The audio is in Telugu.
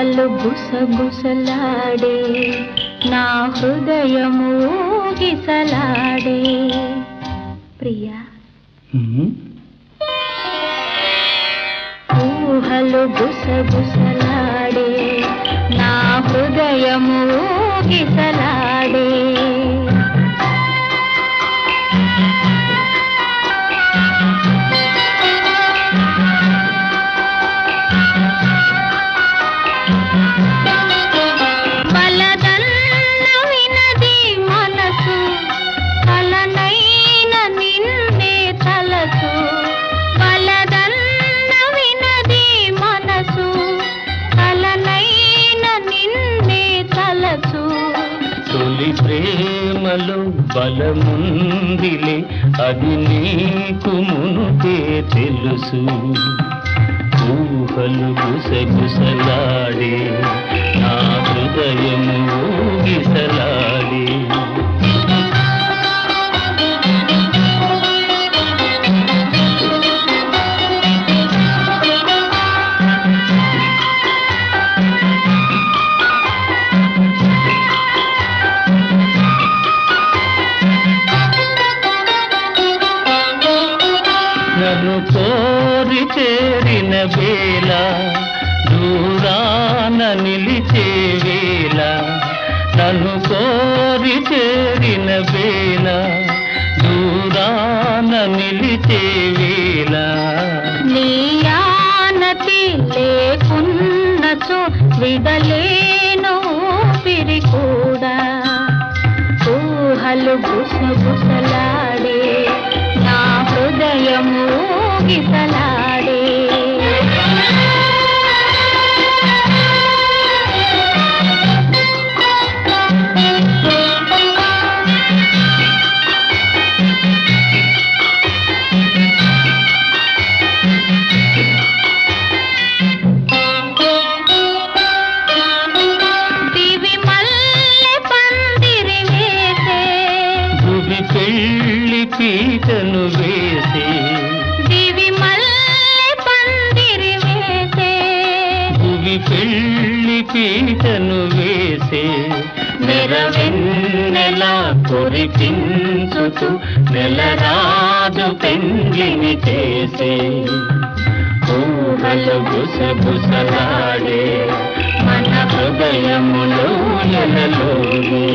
ఊహలు గుసగుసలాడే నా హృదయము ఊగిసలాడే ప్రియా. ఊహలు గుసగుసలాడే నా హృదయము ఊగిసలాడే తొలి ప్రేమలో బలముందిలే అది నీకు మునుపే తెలుసు. ఊహలు గుసగుసలాడే నా హృదయము ఊగిసలాడే నన్ను కోరి చేరిన వేళ దూరాన నిలిచే వేళ నన్ను కోరి చేరిన వేళ దూరాన నిలిచే వేళ నీ ఆనతి లేకున్నచో విడలేను ఊపిరి కూడా. ఊహలు గుసగుసలాడే నా హృదయము ఊగిసలాడే పెళ్లి పీటను వేసే దివి మల్లె పందిరి వేసే భువి పెళ్లి పీటను వేసే నెరవెన్నెలా కురిపించుతూ నెలరాజు పెండ్లిని చేసే. ఊహలు గుసగుసలాడే మన హృదయములో నెలలోనే